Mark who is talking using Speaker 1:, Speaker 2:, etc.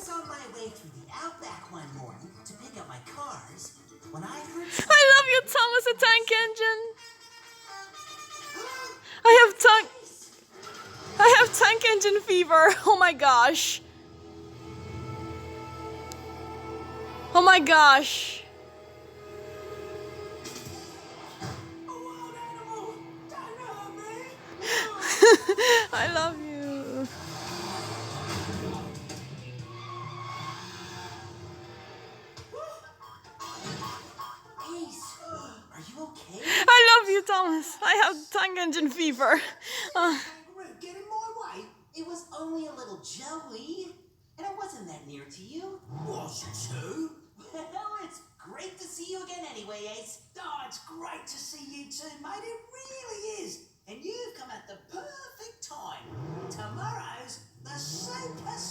Speaker 1: was on my way through the Outback one morning to pick up my cars when I heard
Speaker 2: I love you, Thomas the Tank Engine. I have tank engine fever. Oh my gosh. Oh my gosh. I love you.
Speaker 1: Ace, are you okay?
Speaker 2: I love you, Thomas. I have tank engine fever.
Speaker 1: Get in my way. It was only a little Joey, and it wasn't that near to you. Was it too? Well, it's great to see you again anyway, Ace. Oh, it's great to see you too, mate. It really is. And you've come at the perfect time. Tomorrow's the Super